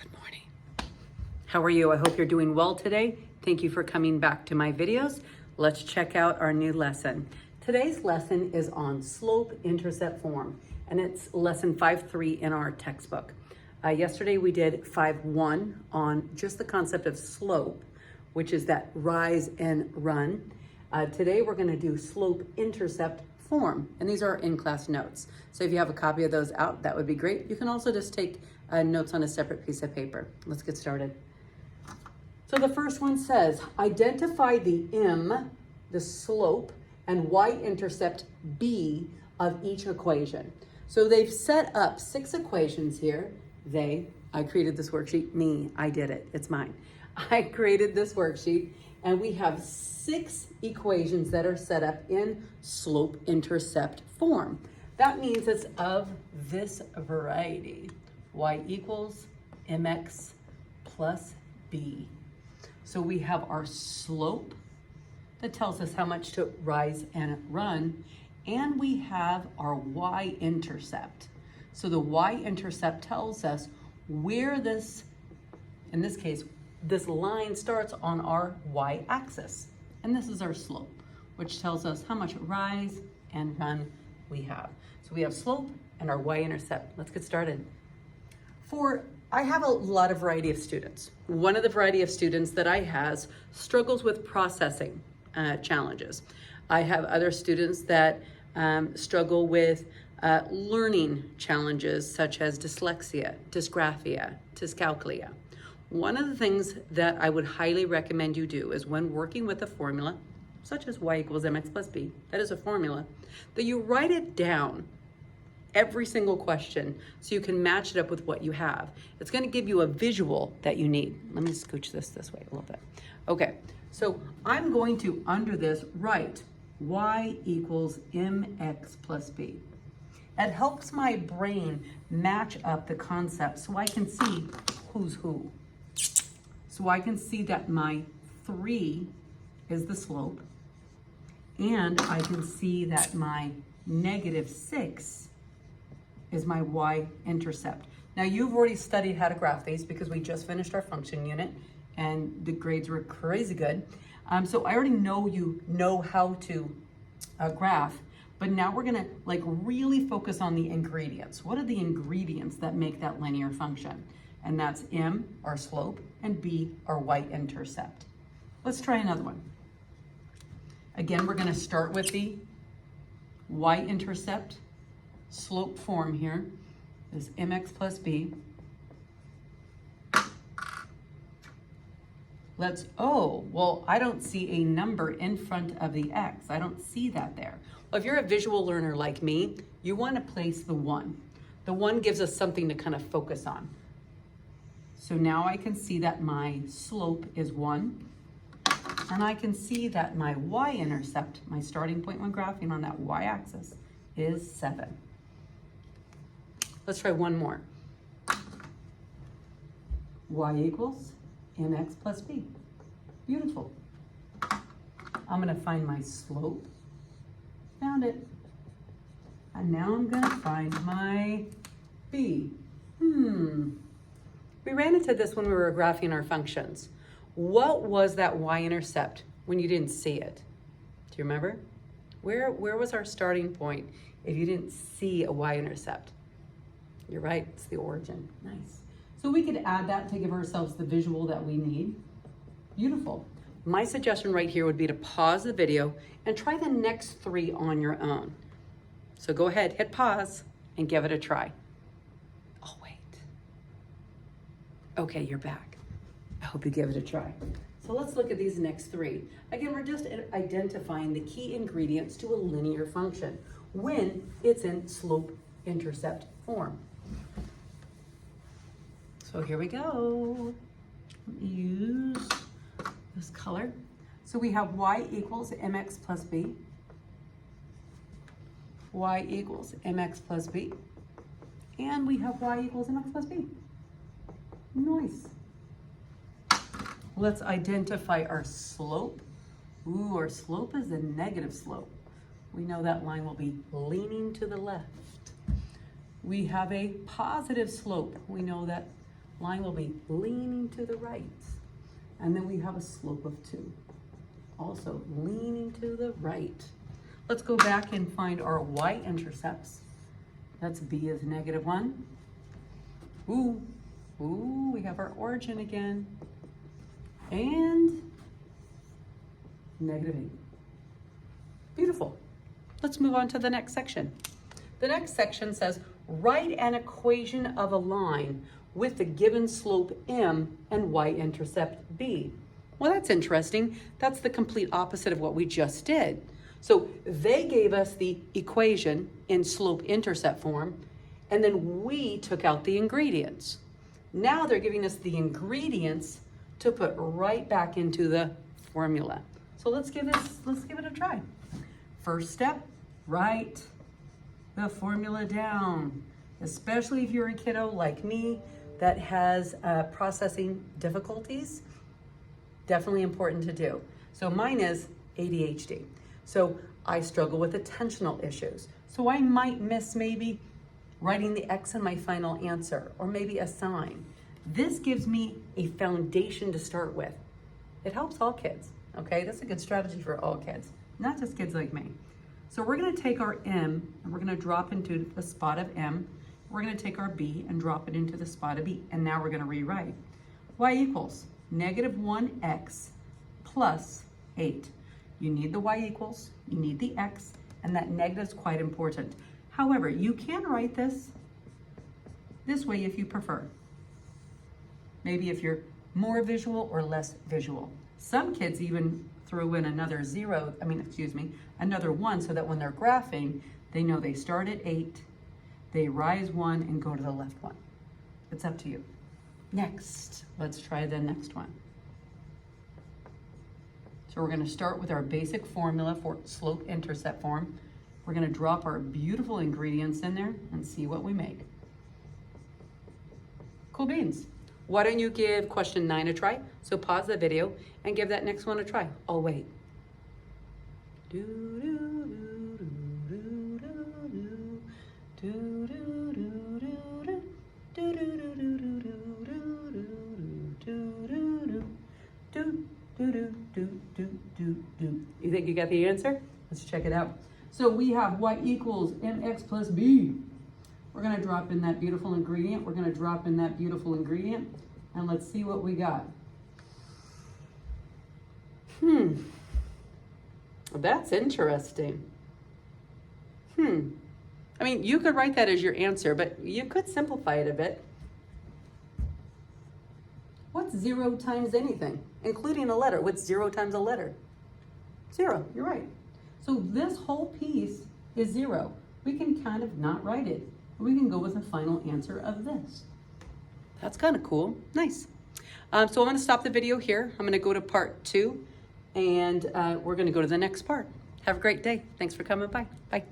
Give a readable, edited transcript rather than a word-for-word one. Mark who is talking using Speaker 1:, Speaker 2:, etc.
Speaker 1: Good morning. How are you? I hope you're doing well today. Thank you for coming back to my videos. Let's check out our new lesson. Today's lesson is on slope-intercept form, and it's lesson 5.3 in our textbook. Yesterday we did 5.1 on just the concept of slope, which is that rise and run. Today we're going to do slope-intercept form, and these are in-class notes. So if you have a copy of those out, that would be great. You can also just take notes on a separate piece of paper. Let's get started. So the first one says, identify the m, the slope, and y-intercept b of each equation. So they've set up 6 equations here. I created this worksheet. I did it. It's mine. I created this worksheet, and we have 6 equations that are set up in slope-intercept form. That means it's of this variety. Y equals mx plus b. So we have our slope that tells us how much to rise and run, and we have our y-intercept. So the y-intercept tells us where this, in this case, this line starts on our y-axis. And this is our slope, which tells us how much rise and run we have. So we have slope and our y-intercept. Let's get started. I have a lot of variety of students. One of the variety of students that I has struggles with processing challenges. I have other students that struggle with learning challenges such as dyslexia, dysgraphia, dyscalculia. One of the things that I would highly recommend you do is when working with a formula, such as y equals mx plus b, that is a formula, that you write it down, every single question, so you can match it up with what you have. It's going to give you a visual that you need. Let me scooch this way a little bit. Okay, so I'm going to, under this, write y equals mx plus b. It helps my brain match up the concepts so I can see who's who. So I can see that my 3 is the slope, and I can see that my -6 is my y-intercept. Now you've already studied how to graph these because we just finished our function unit and the grades were crazy good. So I already know you know how to graph, but now we're gonna really focus on the ingredients. What are the ingredients that make that linear function? And that's m, our slope, and b, our y-intercept. Let's try another one. Again, we're gonna start with the y-intercept slope form here. Is mx plus b. Well, I don't see a number in front of the x. I don't see that there. Well, if you're a visual learner like me, you wanna place the 1. The 1 gives us something to kind of focus on. So now I can see that my slope is 1, and I can see that my y-intercept, my starting point when graphing on that y-axis, is 7. Let's try one more. Y equals mx plus b. Beautiful. I'm gonna find my slope. Found it. And now I'm gonna find my b. We ran into this when we were graphing our functions. What was that y-intercept when you didn't see it? Do you remember? Where was our starting point if you didn't see a y-intercept? You're right, it's the origin. Nice. So we could add that to give ourselves the visual that we need. Beautiful. My suggestion right here would be to pause the video and try the next 3 on your own. So go ahead, hit pause and give it a try. Oh, wait. Okay, you're back. I hope you give it a try. So let's look at these next 3. Again, we're just identifying the key ingredients to a linear function when it's in slope-intercept form. So here we go. Use this color. So we have y equals mx plus b. Y equals mx plus b. And we have y equals mx plus b. Nice. Let's identify our slope. Ooh, our slope is a negative slope. We know that line will be leaning to the left. We have a positive slope. We know that line will be leaning to the right. And then we have a slope of 2. Also leaning to the right. Let's go back and find our y-intercepts. That's b is -1. Ooh, we have our origin again. And -8. Beautiful. Let's move on to the next section. The next section says, write an equation of a line with the given slope m and y-intercept b. Well, that's interesting. That's the complete opposite of what we just did. So they gave us the equation in slope-intercept form, and then we took out the ingredients. Now they're giving us the ingredients to put right back into the formula. So let's give it a try. First step, write the formula down, especially if you're a kiddo like me that has processing difficulties. Definitely important to do. So mine is ADHD. So I struggle with attentional issues. So I might miss maybe writing the X in my final answer, or maybe a sign. This gives me a foundation to start with. It helps all kids, okay? That's a good strategy for all kids, not just kids like me. So we're gonna take our M and we're gonna drop into the spot of M. We're gonna take our B and drop it into the spot of B. And now we're gonna rewrite. Y equals -1x plus 8. You need the y equals, you need the x, and that negative is quite important. However, you can write this way if you prefer. Maybe if you're more visual or less visual. Some kids even throw in another another 1, so that when they're graphing, they know they start at 8, they rise 1 and go to the left 1. It's up to you. Next, let's try the next one. So we're going to start with our basic formula for slope-intercept form. We're going to drop our beautiful ingredients in there and see what we make. Cool beans. Why don't you give question 9 a try? So pause the video and give that next one a try. I'll wait. You think you got the answer? Let's check it out. So we have y equals mx plus b. We're gonna drop in that beautiful ingredient. We're gonna drop in that beautiful ingredient, and let's see what we got. That's interesting. I mean, you could write that as your answer, but you could simplify it a bit. What's 0 times anything, including a letter? What's 0 times a letter? 0, you're right. So this whole piece is 0. We can kind of not write it. We can go with a final answer of this. That's kind of cool. Nice. So I'm going to stop the video here. I'm going to go to part 2, and we're going to go to the next part. Have a great day. Thanks for coming by. Bye.